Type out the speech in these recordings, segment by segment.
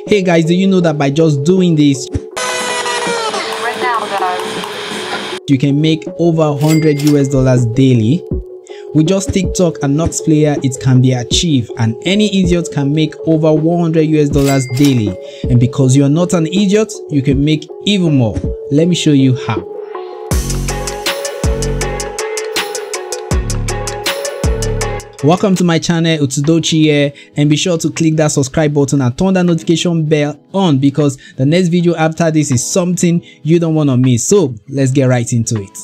Hey guys, do you know that by just doing this, you can make over $100 daily? With just TikTok and Xplore, it can be achieved, and any idiot can make over $100 daily. And because you are not an idiot, you can make even more. Let me show you how. Welcome to my channel, Utudochi here, and be sure to click that subscribe button and turn that notification bell on, because the next video after this is something you don't want to miss. So let's get right into it.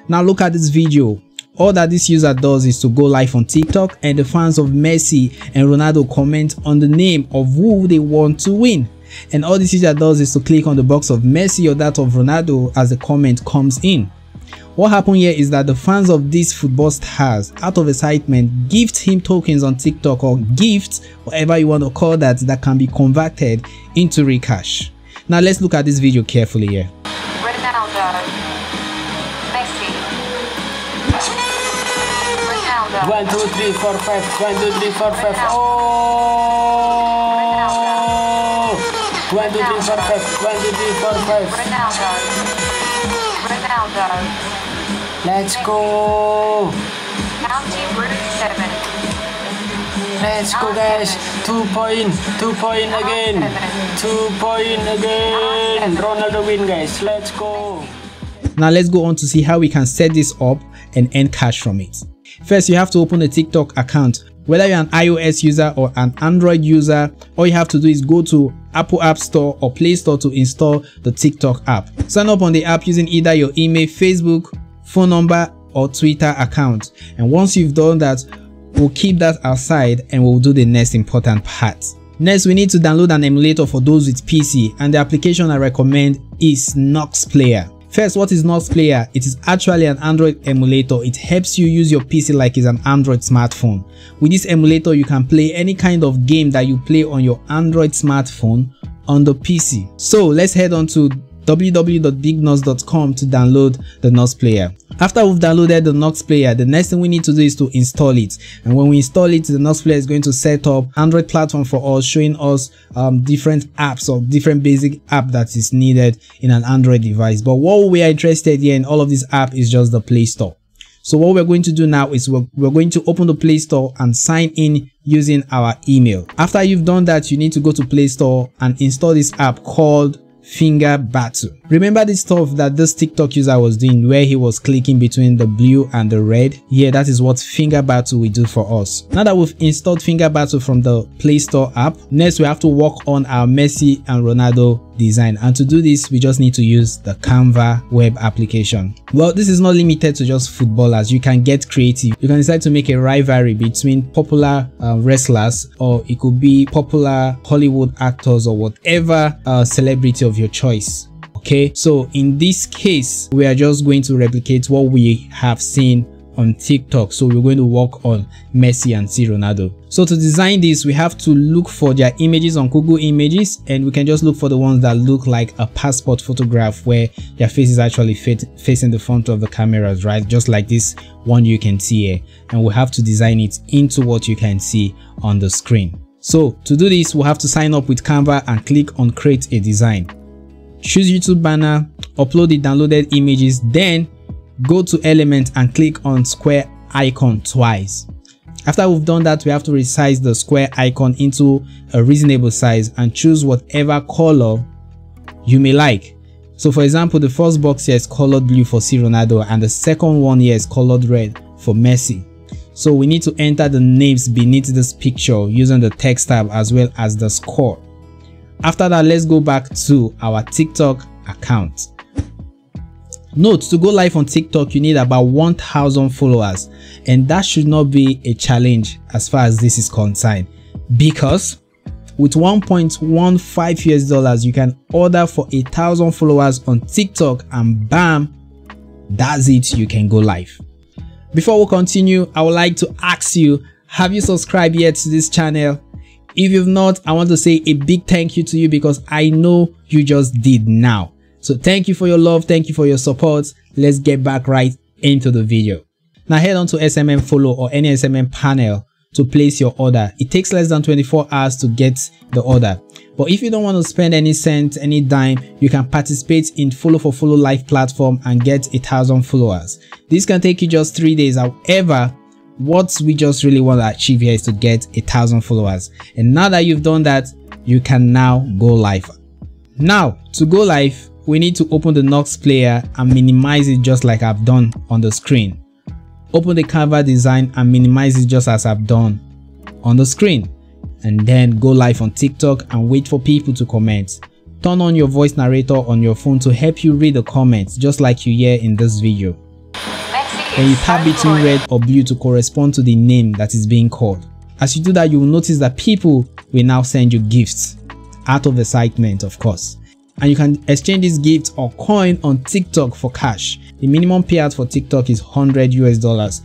Now look at this video. All that this user does is to go live on TikTok, and the fans of Messi and Ronaldo comment on the name of who they want to win. And all this user does is to click on the box of Messi or that of Ronaldo as the comment comes in. What happened here is that the fans of these football stars, out of excitement, gift him tokens on TikTok, or gift, whatever you want to call that, that can be converted into real cash. Now let's look at this video carefully here. Ronaldo, Messi, Ronaldo. 1, 2, 3, 4, 5. 1, 2, 3, 4, 5. Oh! 1, 2, 3, 4, 5. 1, 2, 3, 4, 5. Ronaldo, Ronaldo. Let's go! Counting route 7. Let's go, guys! 2 point again! 2 point again! Ronaldo win, guys! Let's go! Now let's go on to see how we can set this up and earn cash from it. First, you have to open a TikTok account. Whether you're an iOS user or an Android user, all you have to do is go to Apple App Store or Play Store to install the TikTok app. Sign up on the app using either your email, Facebook, phone number, or Twitter account. And once you've done that, we'll keep that aside and we'll do the next important part. Next, we need to download an emulator for those with PC, and the application I recommend is Xplore. First, what is Xplore? It is actually an Android emulator. It helps you use your PC like it's an Android smartphone. With this emulator, you can play any kind of game that you play on your Android smartphone on the PC. So let's head on to www.bignos.com to download the Xplore. After we've downloaded the Xplore, the next thing we need to do is to install it. And when we install it, the Xplore is going to set up Android platform for us, showing us different apps or different basic app that is needed in an Android device. But what we are interested in all of this app is just the Play Store. So what we're going to do now is we're going to open the Play Store and sign in using our email. After you've done that, you need to go to Play Store and install this app called Finger Battle. Remember the stuff that this TikTok user was doing where he was clicking between the blue and the red? Yeah, that is what Finger Battle will do for us. Now that we've installed Finger Battle from the Play Store app, next we have to work on our Messi and Ronaldo design, and to do this we just need to use the Canva web application. Well, this is not limited to just footballers. You can get creative. You can decide to make a rivalry between popular wrestlers, or it could be popular Hollywood actors or whatever celebrity of your choice. Okay, so in this case we are just going to replicate what we have seen on TikTok. So we're going to work on Messi and Ronaldo. So to design this, we have to look for their images on Google Images, and we can just look for the ones that look like a passport photograph where their face is actually facing the front of the cameras, right? Just like this one you can see here, and we have to design it into what you can see on the screen. So to do this, we'll have to sign up with Canva and click on create a design. Choose YouTube banner, upload the downloaded images, then go to element and click on square icon twice. After we've done that, we have to resize the square icon into a reasonable size and choose whatever color you may like. So for example, the first box here is colored blue for Ronaldo, and the second one here is colored red for Messi. So we need to enter the names beneath this picture using the text tab as well as the score. After that, let's go back to our TikTok account. Note, to go live on TikTok, you need about 1,000 followers, and that should not be a challenge as far as this is concerned, because with $1.15 you can order for 1,000 followers on TikTok, and bam, that's it, you can go live. Before we continue, I would like to ask you, have you subscribed yet to this channel? If you've not, I want to say a big thank you to you, because I know you just did now. So thank you for your love, thank you for your support. Let's get back right into the video. Now head on to SMM Follow or any SMM panel to place your order. It takes less than 24 hours to get the order. But if you don't want to spend any cent, any dime, you can participate in Follow for Follow Live platform and get 1,000 followers. This can take you just 3 days. However, what we just really want to achieve here is to get 1,000 followers. And now that you've done that, you can now go live. Now, to go live, we need to open the Nox player and minimize it just like I've done on the screen. Open the Canva design and minimize it just as I've done on the screen. And then go live on TikTok and wait for people to comment. Turn on your voice narrator on your phone to help you read the comments, just like you hear in this video. Then you tap between red or blue to correspond to the name that is being called. As you do that, you will notice that people will now send you gifts, out of excitement of course. And you can exchange this gift or coin on TikTok for cash. The minimum payout for TikTok is $100 US.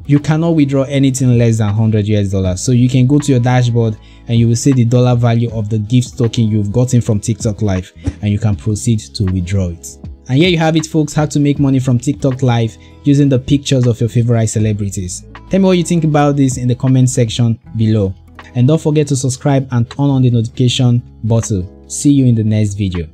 You cannot withdraw anything less than $100 US. So you can go to your dashboard and you will see the dollar value of the gift token you've gotten from TikTok Live, and you can proceed to withdraw it. And here you have it folks, how to make money from TikTok Live using the pictures of your favorite celebrities. Tell me what you think about this in the comment section below. And don't forget to subscribe and turn on the notification button. See you in the next video.